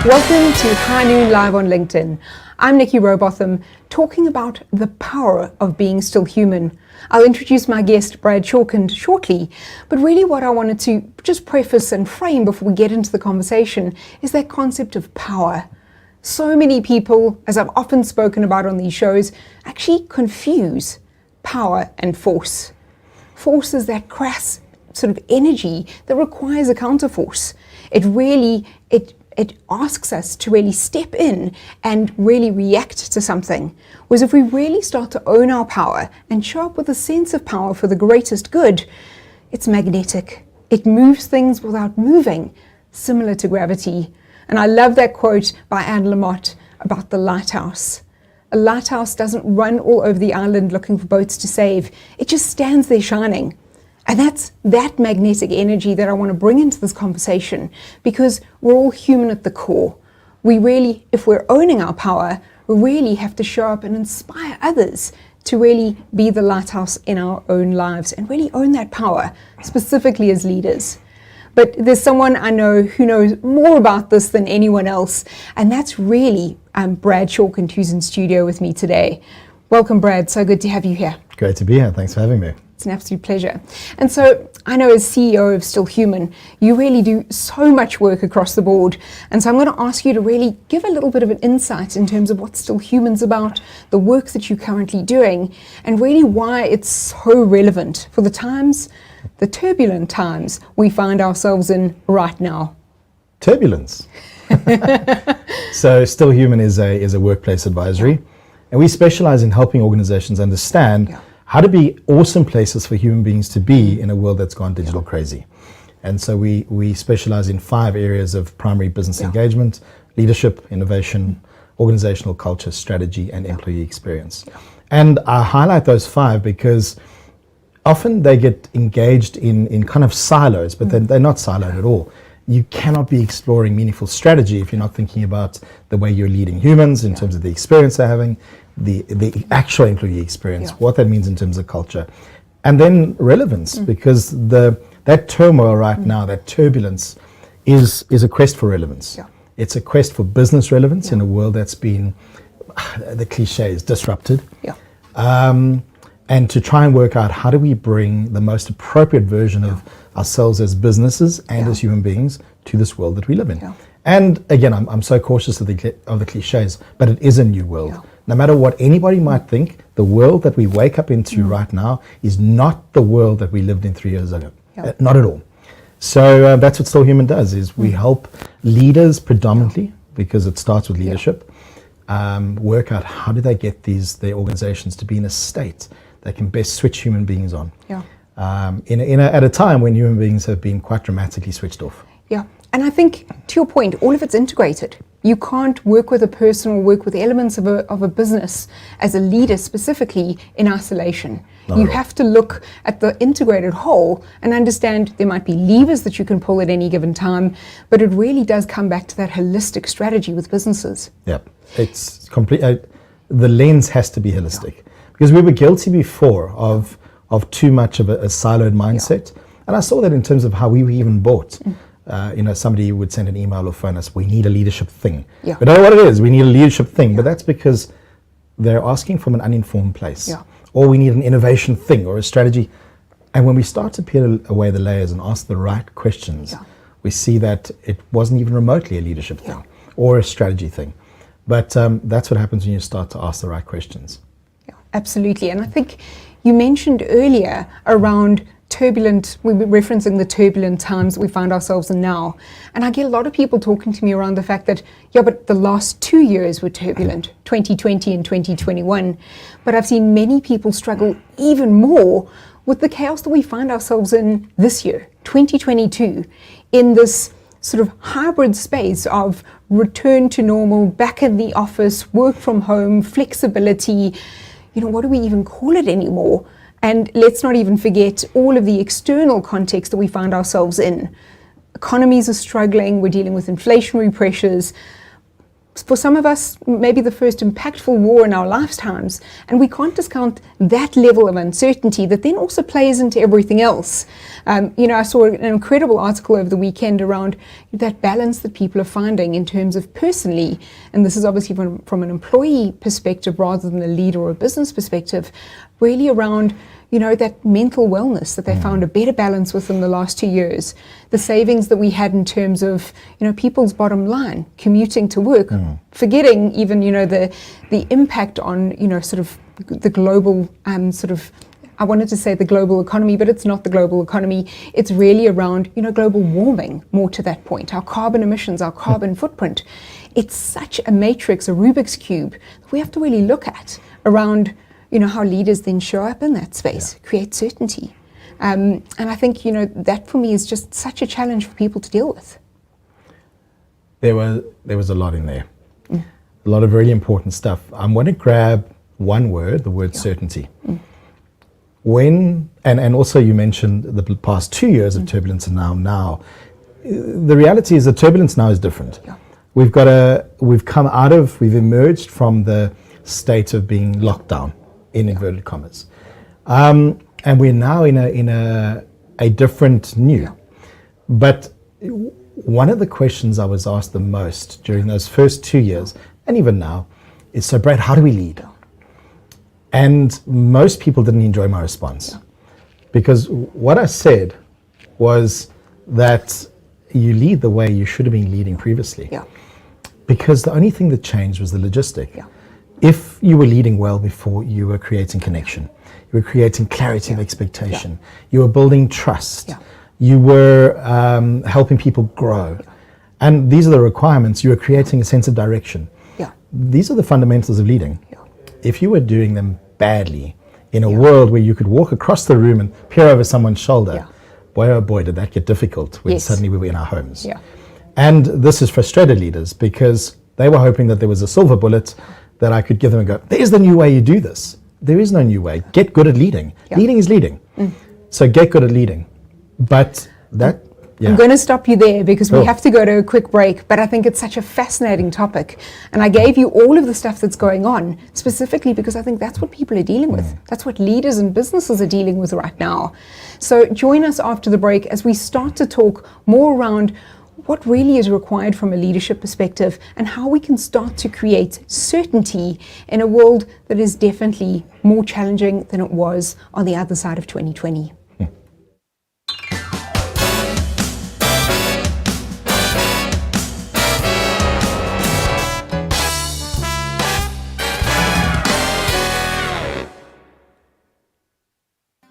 Welcome to High Noon Live on LinkedIn. I'm Nicky Rowbotham, talking about the power of being still human. I'll introduce my guest, Brad Shorkend, shortly, but really what I wanted to just preface and frame before we get into the conversation is that concept of power. So many people, as I've often spoken about on these shows, actually confuse power and force. Force is that crass sort of energy that requires a counterforce. It asks us to really step in and really react to something. Whereas if we really start to own our power and show up with a sense of power for the greatest good, it's magnetic. It moves things without moving, similar to gravity. And I love that quote by Anne Lamott about the lighthouse. A lighthouse doesn't run all over the island looking for boats to save. It just stands there shining. And that's that magnetic energy that I want to bring into this conversation, because we're all human at the core. We really, if we're owning our power, we really have to show up and inspire others to really be the lighthouse in our own lives and really own that power, specifically as leaders. But there's someone I know who knows more about this than anyone else, and that's really Brad Shorkend, who's in studio with me today. Welcome, Brad. So good to have you here. Great to be here. Thanks for having me. It's an absolute pleasure. And so I know as CEO of Still Human, you really do so much work across the board. And so I'm going to ask you to really give a little bit of an insight in terms of what Still Human's about, the work that you're currently doing, and really why it's so relevant for the times, the turbulent times we find ourselves in right now. Turbulence. So Still Human is a workplace advisory, and we specialize in helping organizations understand how to be awesome places for human beings to be in a world that's gone digital crazy. And so we specialize in 5 areas of primary business engagement: leadership, innovation, organizational culture, strategy, and employee experience. And I highlight those 5 because often they get engaged in kind of silos, but they're not siloed at all. You cannot be exploring meaningful strategy if you're not thinking about the way you're leading humans in terms of the experience they're having, the actual employee experience, what that means in terms of culture, and then relevance, because that turmoil right now, that turbulence, is a quest for relevance. It's a quest for business relevance in a world that's been, the cliche is, disrupted. And to try and work out how do we bring the most appropriate version of ourselves as businesses and as human beings to this world that we live in. And again, I'm so cautious of the cliches, but it is a new world. No matter what anybody might think, the world that we wake up into right now is not the world that we lived in 3 years ago. Not at all. So that's what Still Human does, is we help leaders predominantly, because it starts with leadership, work out how do they get their organizations to be in a state they can best switch human beings on. At a time when human beings have been quite dramatically switched off. And I think, to your point, all of it's integrated. You can't work with a person or work with elements of a business as a leader specifically in isolation. You have to look at the integrated whole and understand there might be levers that you can pull at any given time, but it really does come back to that holistic strategy with businesses. It's complete. The lens has to be holistic, because we were guilty before of too much of a siloed mindset, and I saw that in terms of how we were even bought. Somebody would send an email or phone us, we need a leadership thing. We don't know what it is, we need a leadership thing, but that's because they're asking from an uninformed place. Or we need an innovation thing or a strategy. And when we start to peel away the layers and ask the right questions, we see that it wasn't even remotely a leadership thing or a strategy thing. But that's what happens when you start to ask the right questions. Absolutely. And I think you mentioned earlier around turbulent, we were referencing the turbulent times we find ourselves in now. And I get a lot of people talking to me around the fact that, but the last 2 years were turbulent, 2020 and 2021. But I've seen many people struggle even more with the chaos that we find ourselves in this year, 2022, in this sort of hybrid space of return to normal, back in the office, work from home, flexibility. What do we even call it anymore? And let's not even forget all of the external context that we find ourselves in. Economies are struggling, we're dealing with inflationary pressures, for some of us, maybe the first impactful war in our lifetimes, and we can't discount that level of uncertainty that then also plays into everything else. I saw an incredible article over the weekend around that balance that people are finding in terms of personally, and this is obviously from an employee perspective rather than a leader or a business perspective, really around that mental wellness that they found a better balance within the last 2 years. The savings that we had in terms of, people's bottom line, commuting to work, forgetting even, the impact on, sort of the global, I wanted to say the global economy, but it's not the global economy. It's really around, global warming, more to that point, our carbon emissions, our carbon footprint. It's such a matrix, a Rubik's Cube, that we have to really look at around how leaders then show up in that space, create certainty. And I think, that for me is just such a challenge for people to deal with. There was a lot in there. A lot of really important stuff. I want to grab one word, the word certainty. When, and also you mentioned the past 2 years of turbulence and now. The reality is that turbulence now is different. We've emerged from the state of being locked down, in inverted commas. And we're now in a different new. But one of the questions I was asked the most during those first 2 years, and even now, is, so Brad, how do we lead? And most people didn't enjoy my response. Because what I said was that you lead the way you should have been leading previously. Because the only thing that changed was the logistic. If you were leading well before, you were creating connection, you were creating clarity of expectation, you were building trust, you were helping people grow. And these are the requirements. You were creating a sense of direction. These are the fundamentals of leading. If you were doing them badly in a world where you could walk across the room and peer over someone's shoulder, boy, oh boy, did that get difficult when suddenly we were in our homes. And this has frustrated leaders because they were hoping that there was a silver bullet that I could give them and go, there's the new way you do this. There is no new way. Get good at leading. Leading is leading. So get good at leading. But that, I'm going to stop you there because we have to go to a quick break, but I think it's such a fascinating topic. And I gave you all of the stuff that's going on specifically because I think that's what people are dealing with. That's what leaders and businesses are dealing with right now. So join us after the break as we start to talk more around what really is required from a leadership perspective and how we can start to create certainty in a world that is definitely more challenging than it was on the other side of 2020.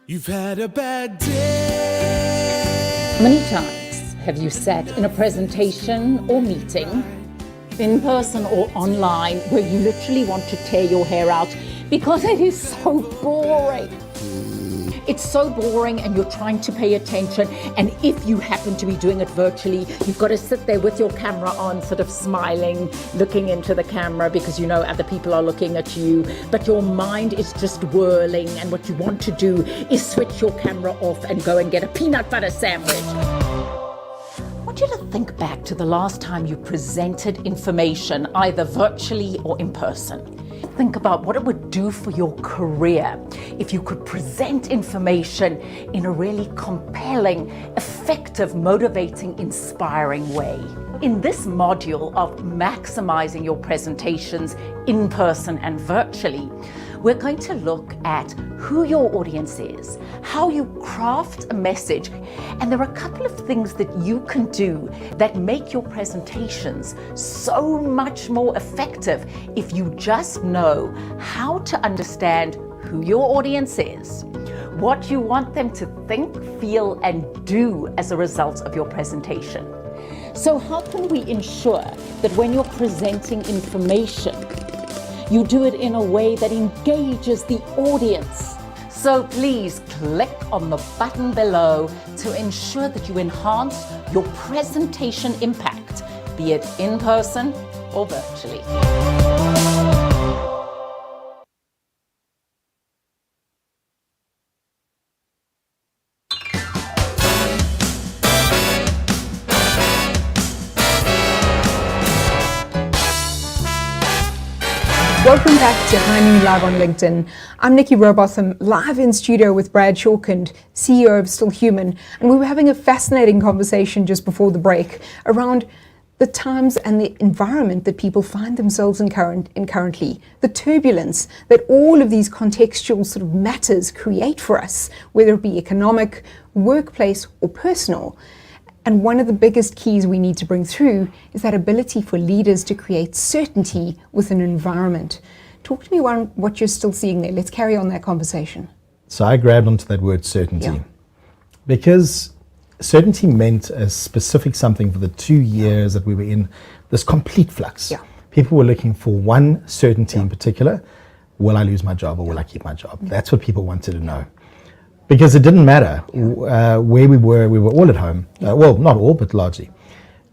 You've had a bad day. How many times have you sat in a presentation or meeting, in person or online, where you literally want to tear your hair out because it is so boring? It's so boring and you're trying to pay attention, and if you happen to be doing it virtually, you've got to sit there with your camera on, sort of smiling, looking into the camera because you know other people are looking at you, but your mind is just whirling, and what you want to do is switch your camera off and go and get a peanut butter sandwich. I want you to think back to the last time you presented information, either virtually or in person. Think about what it would do for your career if you could present information in a really compelling, effective, motivating, inspiring way. In this module of maximizing your presentations in person and virtually, we're going to look at who your audience is, how you craft a message, and there are a couple of things that you can do that make your presentations so much more effective if you just know how to understand who your audience is, what you want them to think, feel, and do as a result of your presentation. So how can we ensure that when you're presenting information, you do it in a way that engages the audience? So please click on the button below to ensure that you enhance your presentation impact, be it in person or virtually. Welcome back to High Noon Live on LinkedIn. I'm Nicky Rowbotham, live in studio with Brad Shorkend, CEO of Still Human, and we were having a fascinating conversation just before the break around the times and the environment that people find themselves in currently, the turbulence that all of these contextual sort of matters create for us, whether it be economic, workplace, or personal. And one of the biggest keys we need to bring through is that ability for leaders to create certainty within an environment. Talk to me about what you're still seeing there. Let's carry on that conversation. So I grabbed onto that word certainty because certainty meant a specific something for the 2 years that we were in this complete flux. People were looking for one certainty in particular. Will I lose my job or will I keep my job? That's what people wanted to know. Because it didn't matter where we were all at home. Well, not all, but largely.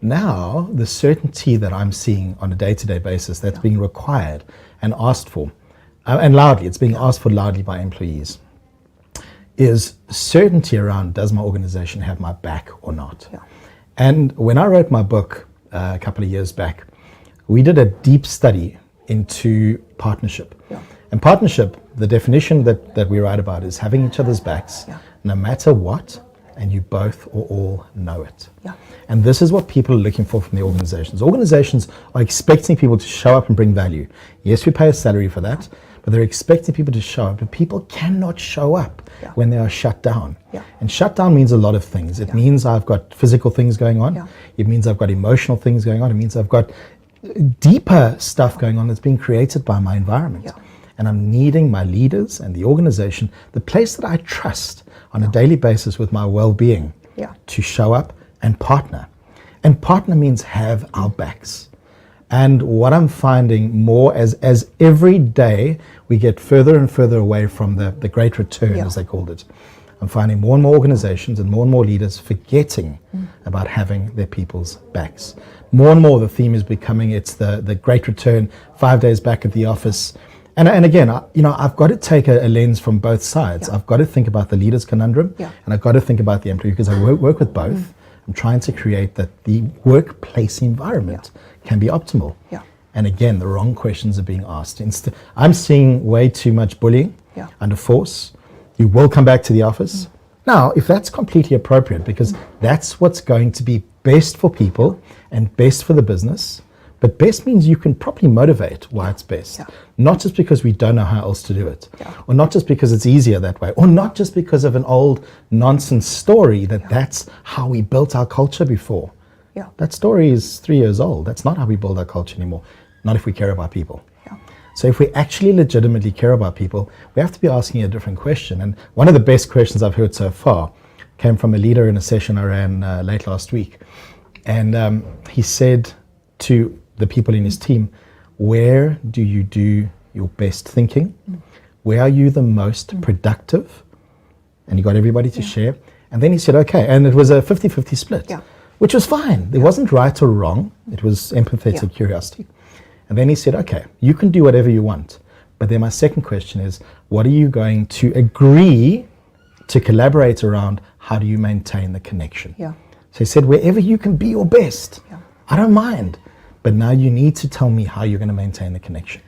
Now, the certainty that I'm seeing on a day-to-day basis that's being required and asked for, and loudly, it's being asked for loudly by employees, is certainty around, does my organization have my back or not? And when I wrote my book a couple of years back, we did a deep study into partnership. And partnership, the definition that we write about is having each other's backs, no matter what, and you both or all know it. And this is what people are looking for from the organizations. Organizations are expecting people to show up and bring value. Yes, we pay a salary for that, but they're expecting people to show up, but people cannot show up when they are shut down. And shut down means a lot of things. It means I've got physical things going on. It means I've got emotional things going on. It means I've got deeper stuff going on that's being created by my environment. And I'm needing my leaders and the organization, the place that I trust on a daily basis with my well-being, to show up and partner. And partner means have our backs. And what I'm finding more as every day we get further and further away from the great return, as they called it, I'm finding more and more organizations and more leaders forgetting about having their people's backs. More and more the theme is becoming, it's the great return, 5 days back at the office. And again, I've got to take a lens from both sides. I've got to think about the leader's conundrum, and I've got to think about the employee, because I work with both. I'm trying to create that the workplace environment can be optimal. And again, the wrong questions are being asked. I'm seeing way too much bullying under force. You will come back to the office. Now, if that's completely appropriate, because that's what's going to be best for people and best for the business, but best means you can properly motivate why it's best. Not just because we don't know how else to do it, or not just because it's easier that way, or not just because of an old nonsense story that's how we built our culture before. That story is 3 years old. That's not how we build our culture anymore. Not if we care about people. So if we actually legitimately care about people, we have to be asking a different question. And one of the best questions I've heard so far came from a leader in a session I ran late last week. And he said to the people in his team, where do you do your best thinking? Where are you the most productive? And he got everybody to share. And then he said, okay, and it was a 50-50 split, which was fine. It wasn't right or wrong. It was empathetic curiosity. And then he said, okay, you can do whatever you want. But then my second question is, what are you going to agree to collaborate around? How do you maintain the connection? So he said, wherever you can be your best, I don't mind. But now you need to tell me how you're going to maintain the connection.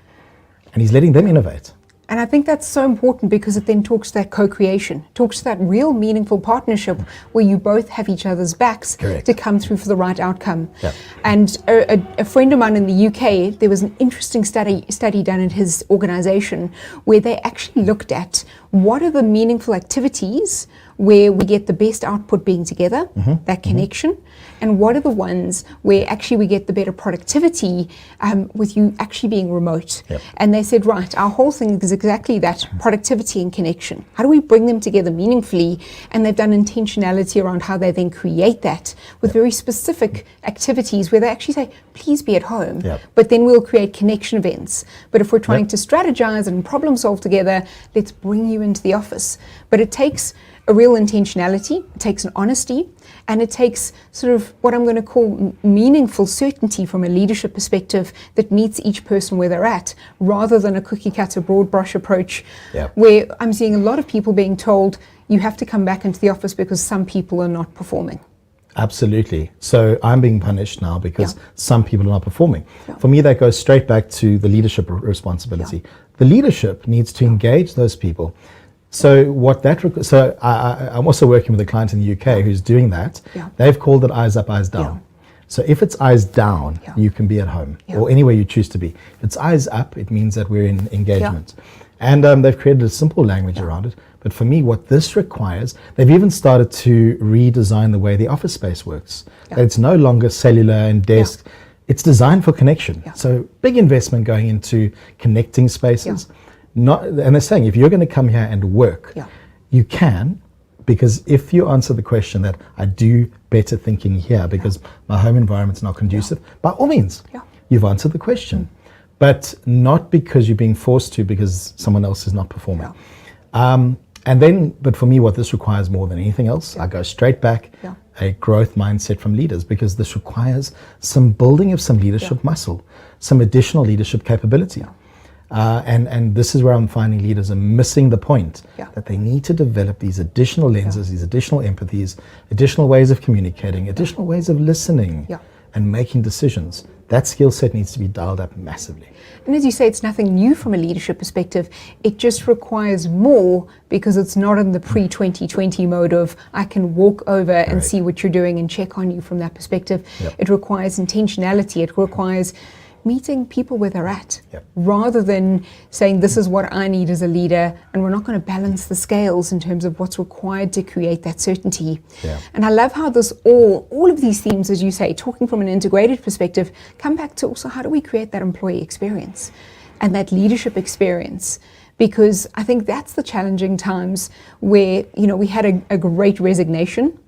And he's letting them innovate. And I think that's so important, because it then talks to that co-creation, talks to that real meaningful partnership where you both have each other's backs to come through for the right outcome. And a friend of mine in the UK, there was an interesting study done at his organization where they actually looked at what are the meaningful activities where we get the best output being together, that connection, and what are the ones where actually we get the better productivity with you actually being remote. And they said, right, our whole thing is exactly that, productivity and connection. How do we bring them together meaningfully? And they've done intentionality around how they then create that with very specific activities where they actually say, please be at home, but then we'll create connection events. But if we're trying to strategize and problem solve together, let's bring you into the office. But it takes a real intentionality, it takes an honesty, and it takes sort of what I'm going to call meaningful certainty from a leadership perspective that meets each person where they're at, rather than a cookie cutter broad brush approach where I'm seeing a lot of people being told you have to come back into the office because some people are not performing. Absolutely. So I'm being punished now because Yeah. some people are not performing. Yeah. For me, that goes straight back to the leadership responsibility. Yeah. The leadership needs to engage those people. So what that I'm also working with a client in the UK who's doing that. Yeah. They've called it eyes up, eyes down. Yeah. So if it's eyes down, Yeah. you can be at home Yeah. or anywhere you choose to be. If it's eyes up, it means that we're in engagement. And they've created a simple language around it. But for me, what this requires, they've even started to redesign the way the office space works. Yeah. It's no longer cellular and desk. It's designed for connection. Yeah. So big investment going into connecting spaces. And they're saying if you're going to come here and work, you can, because if you answer the question that I do better thinking here because my home environment's not conducive, by all means, you've answered the question. But not because you're being forced to because someone else is not performing. But for me, what this requires more than anything else, I go straight back, a growth mindset from leaders, because this requires some building of some leadership muscle, some additional leadership capability. And this is where I'm finding leaders are missing the point, that they need to develop these additional lenses, these additional empathies, additional ways of communicating, additional ways of listening and making decisions. That skill set needs to be dialed up massively. And as you say, it's nothing new from a leadership perspective. It just requires more because it's not in the pre-2020 mode of I can walk over and see what you're doing and check on you from that perspective. It requires intentionality. It requires meeting people where they're at, rather than saying this is what I need as a leader, and we're not going to balance the scales in terms of what's required to create that certainty. And I love how this all of these themes, as you say, talking from an integrated perspective, come back to also how do we create that employee experience and that leadership experience. Because I think that's the challenging times where, we had a great resignation.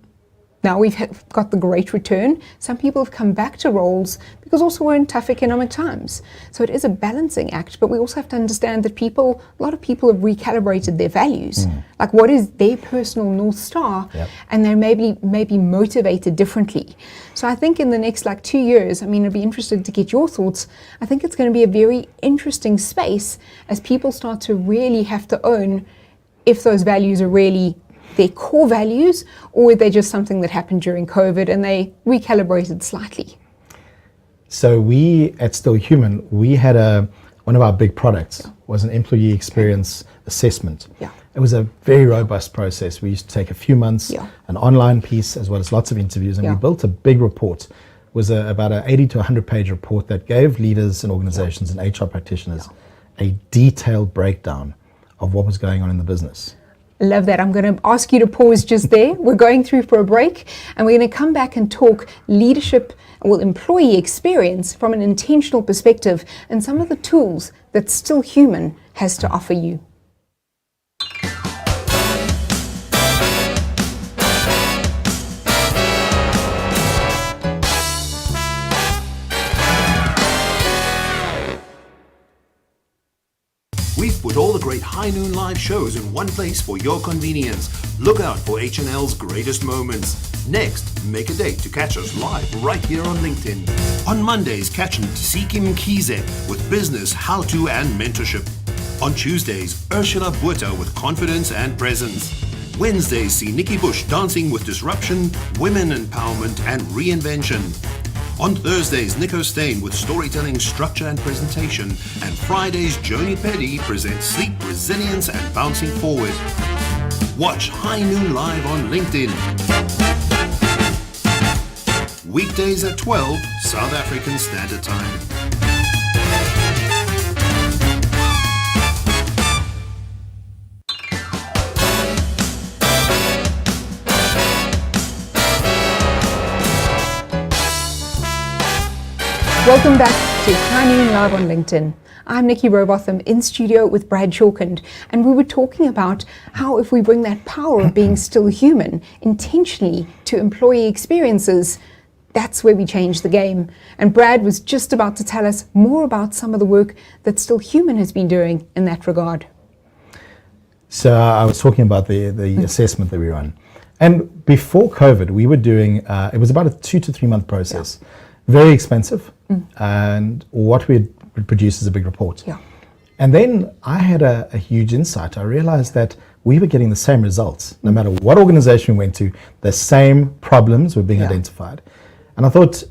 Now we've got the great return. Some people have come back to roles because also we're in tough economic times. So it is a balancing act, but we also have to understand that a lot of people have recalibrated their values. Like what is their personal North Star? And they're maybe motivated differently. So I think in the next 2 years, I'd be interested to get your thoughts. I think it's going to be a very interesting space as people start to really have to own if those values are really their core values, or are they just something that happened during COVID and they recalibrated slightly? So we at Still Human, we had one of our big products was an employee experience assessment. It was a very robust process. We used to take a few months, an online piece as well as lots of interviews, and we built a big report. It was about an 80 to 100 page report that gave leaders and organizations and HR practitioners a detailed breakdown of what was going on in the business. Love that. I'm going to ask you to pause just there. We're going through for a break and we're going to come back and talk leadership, employee experience from an intentional perspective and some of the tools that Still Human has to offer you. We've put all the great High Noon Live shows in one place for your convenience. Look out for HNL's greatest moments. Next, make a date to catch us live right here on LinkedIn. On Mondays, catch Tsiki Mkhize with business, how-to and mentorship. On Tuesdays, Ursula Buerta with confidence and presence. Wednesdays, see Nikki Bush dancing with disruption, women empowerment and reinvention. On Thursdays, Nico Stain with storytelling, structure and presentation. And Fridays, Joni Petty presents sleep, resilience and bouncing forward. Watch High Noon Live on LinkedIn. Weekdays at 12, South African Standard Time. Welcome back to High Noon Live on LinkedIn. I'm Nicky Rowbotham in studio with Brad Shorkend, and we were talking about how if we bring that power of being still human intentionally to employee experiences, that's where we change the game. And Brad was just about to tell us more about some of the work that Still Human has been doing in that regard. So I was talking about the assessment that we run. And before COVID, we were doing, it was about a 2 to 3 month process. Very expensive, and what we'd produce is a big report. And then I had a huge insight. I realized that we were getting the same results. No matter what organization we went to, the same problems were being identified. And I thought,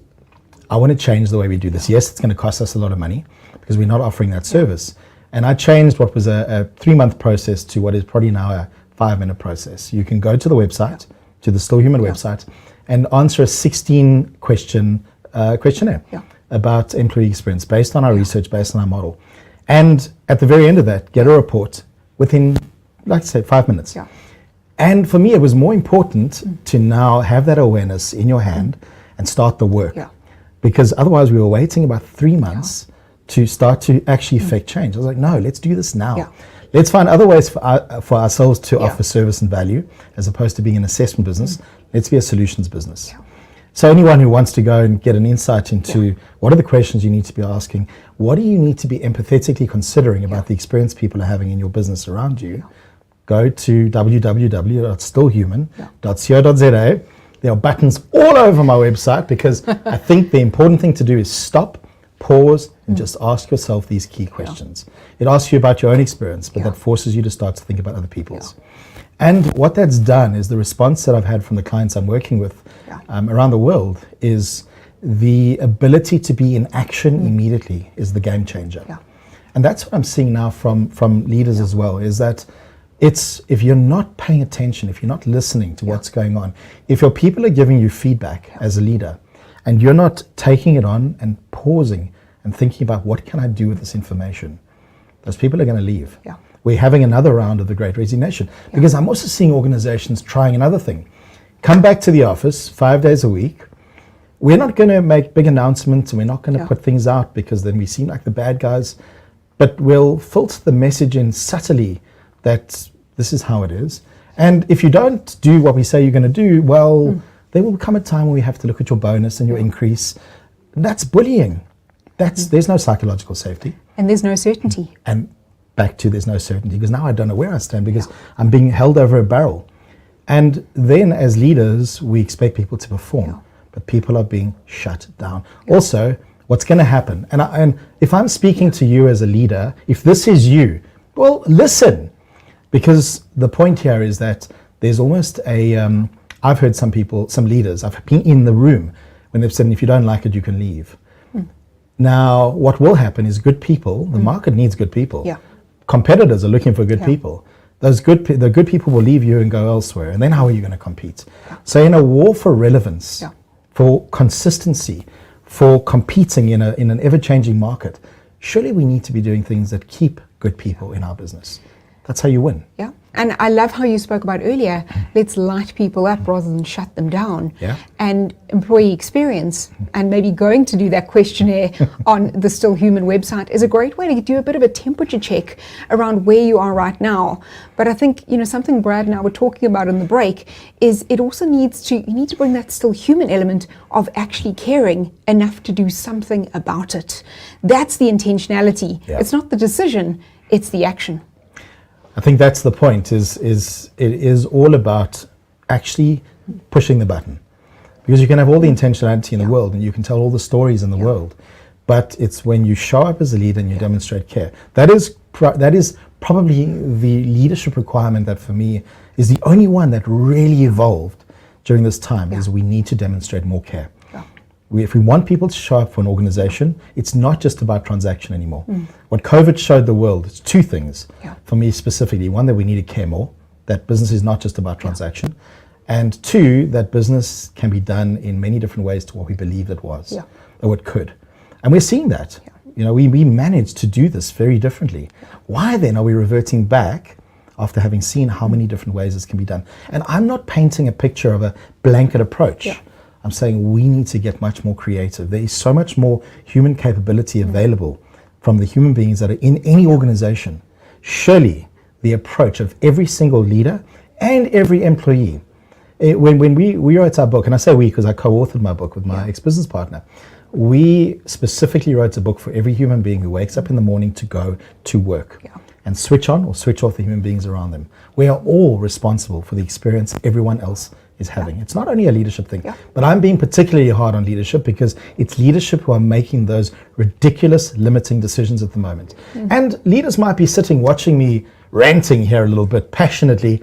I want to change the way we do this. Yes, it's going to cost us a lot of money because we're not offering that service. And I changed what was a 3-month process to what is probably now a 5-minute process. You can go to the website, to the Still Human website, and answer a 16-question questionnaire about employee experience based on our research, based on our model. And at the very end of that, get a report within, like I say, 5 minutes. And for me, it was more important to now have that awareness in your hand and start the work. Because otherwise we were waiting about 3 months to start to actually affect change. I was like, no, let's do this now. Let's find other ways for ourselves to offer service and value, as opposed to being an assessment business. Let's be a solutions business. So anyone who wants to go and get an insight into what are the questions you need to be asking, what do you need to be empathetically considering about the experience people are having in your business around you, go to www.stillhuman.co.za. There are buttons all over my website, because I think the important thing to do is stop, pause, and just ask yourself these key questions. It asks you about your own experience, but that forces you to start to think about other people's. And what that's done is the response that I've had from the clients I'm working with around the world is the ability to be in action immediately is the game changer. And that's what I'm seeing now from leaders as well, is that it's, if you're not paying attention, if you're not listening to what's going on, if your people are giving you feedback as a leader and you're not taking it on and pausing and thinking about what can I do with this information, those people are going to leave. We're having another round of the Great Resignation, because I'm also seeing organizations trying another thing. Come back to the office 5 days a week. We're not going to make big announcements, and we're not going to put things out because then we seem like the bad guys, but we'll filter the message in subtly that this is how it is. And if you don't do what we say you're going to do, well, there will come a time when we have to look at your bonus and your increase. That's bullying. There's no psychological safety. And there's no certainty. And back to there's no certainty, because now I don't know where I stand, because I'm being held over a barrel. And then as leaders, we expect people to perform, but people are being shut down. Also, what's going to happen, and if I'm speaking to you as a leader, if this is you, well, listen. Because the point here is that there's almost I've heard some leaders, I've been in the room when they've said, if you don't like it, you can leave. Now, what will happen is good people, the market needs good people. Competitors are looking for good people. The good people will leave you and go elsewhere. And then how are you going to compete? So in a war for relevance, for consistency, for competing in an ever-changing market, surely we need to be doing things that keep good people in our business. That's how you win. And I love how you spoke about earlier, let's light people up rather than shut them down. And employee experience, and maybe going to do that questionnaire on the Still Human website is a great way to do a bit of a temperature check around where you are right now. But I think, something Brad and I were talking about in the break is it also you need to bring that Still Human element of actually caring enough to do something about it. That's the intentionality. It's not the decision, it's the action. I think that's the point, it is all about actually pushing the button. Because you can have all the intentionality in the world, and you can tell all the stories in the world, but it's when you show up as a leader and you demonstrate care. That is probably the leadership requirement that for me is the only one that really evolved during this time, is we need to demonstrate more care. If we want people to show up for an organization, it's not just about transaction anymore. What COVID showed the world is two things. For me specifically, one, that we need to care more, that business is not just about transaction, and two, that business can be done in many different ways to what we believed it was, or it could. And we're seeing that. We managed to do this very differently. Why then are we reverting back after having seen how many different ways this can be done? And I'm not painting a picture of a blanket approach. I'm saying we need to get much more creative. There is so much more human capability available from the human beings that are in any organization. Surely the approach of every single leader and every employee. When we wrote our book, and I say we because I co-authored my book with my ex-business partner, we specifically wrote a book for every human being who wakes up in the morning to go to work and switch on or switch off the human beings around them. We are all responsible for the experience everyone else is having. It's not only a leadership thing, Yeah. but I'm being particularly hard on leadership because it's leadership who are making those ridiculous limiting decisions at the moment. And leaders might be sitting watching me ranting here a little bit passionately,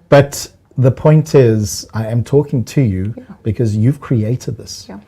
but the point is I am talking to you because you've created this. Yeah.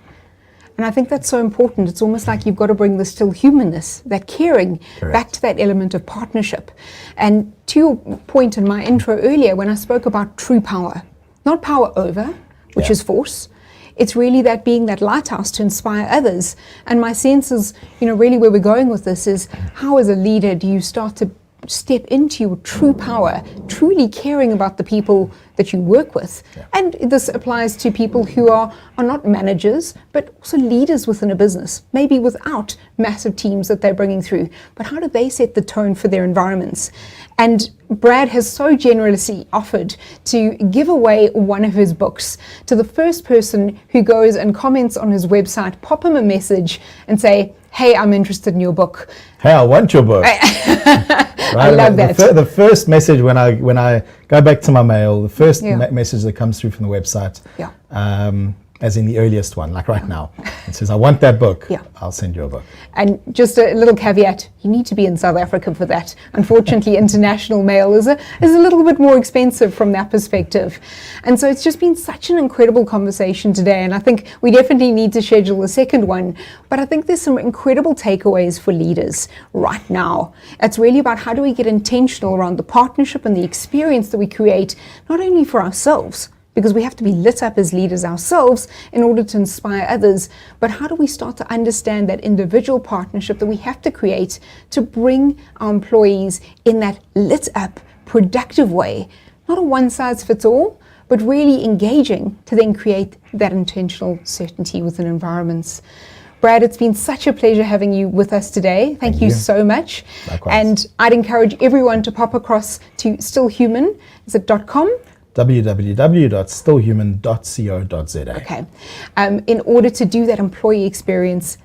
And I think that's so important. It's almost like you've got to bring the still humanness, that caring, Correct. back to that element of partnership. And to your point in my intro earlier, when I spoke about true power, not power over, which Yeah. is force, it's really that being that lighthouse to inspire others. And my sense is, really where we're going with this is how as a leader do you start to step into your true power, truly caring about the people that you work with. And this applies to people who are not managers, but also leaders within a business, maybe without massive teams that they're bringing through. But how do they set the tone for their environments? And Brad has so generously offered to give away one of his books to the first person who goes and comments on his website, pop him a message and say, hey, I'm interested in your book. Hey, I want your book. I love that. The first message when I go back to my mail, the first Yeah. message that comes through from the website, Yeah. as in the earliest one, like right now, it says, I want that book. Yeah. I'll send you a book. And just a little caveat, you need to be in South Africa for that. Unfortunately, international mail is a little bit more expensive from that perspective. And so it's just been such an incredible conversation today. And I think we definitely need to schedule a second one. But I think there's some incredible takeaways for leaders right now. It's really about how do we get intentional around the partnership and the experience that we create, not only for ourselves, because we have to be lit up as leaders ourselves in order to inspire others. But how do we start to understand that individual partnership that we have to create to bring our employees in that lit up, productive way, not a one size fits all, but really engaging to then create that intentional certainty within environments. Brad, it's been such a pleasure having you with us today. Thank you so much. Likewise. And I'd encourage everyone to pop across to stillhuman, is it .com? www.stillhuman.co.za. Okay. In order to do that employee experience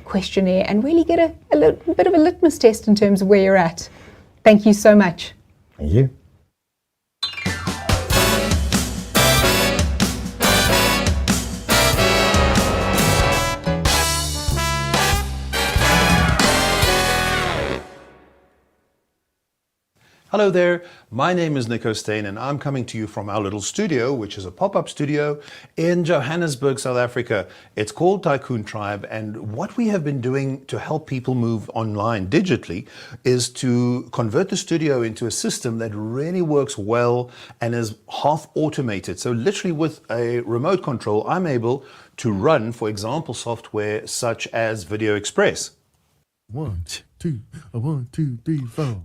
questionnaire and really get a little bit of a litmus test in terms of where you're at. Thank you so much. Thank you. Hello there, my name is Nico Steyn and I'm coming to you from our little studio, which is a pop-up studio in Johannesburg, South Africa. It's called Tycoon Tribe, and what we have been doing to help people move online digitally is to convert the studio into a system that really works well and is half automated. So literally with a remote control, I'm able to run, for example, software such as Video Express. 1, 2, 1, 2, 3, 4.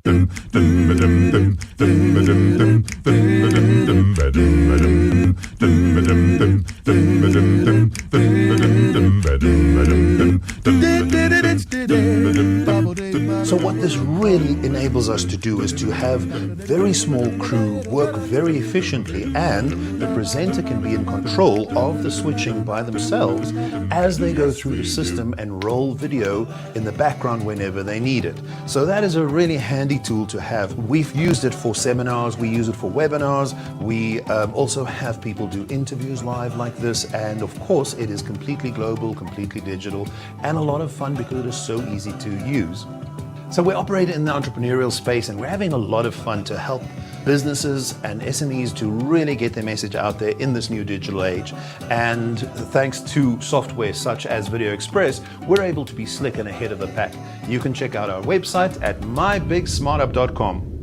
So what this really enables us to do is to have very small crew work very efficiently, and the presenter can be in control of the switching by themselves as they go through the system and roll video in the background whenever they need it. So that is a really handy tool to have. We've used it for seminars, we use it for webinars, we also have people do interviews live like this, and of course it is completely global, completely digital, and a lot of fun because it is so easy to use. So we operate in the entrepreneurial space and we're having a lot of fun to help businesses and SMEs to really get their message out there in this new digital age. And thanks to software such as Video Express, we're able to be slick and ahead of the pack. You can check out our website at mybigsmartup.com.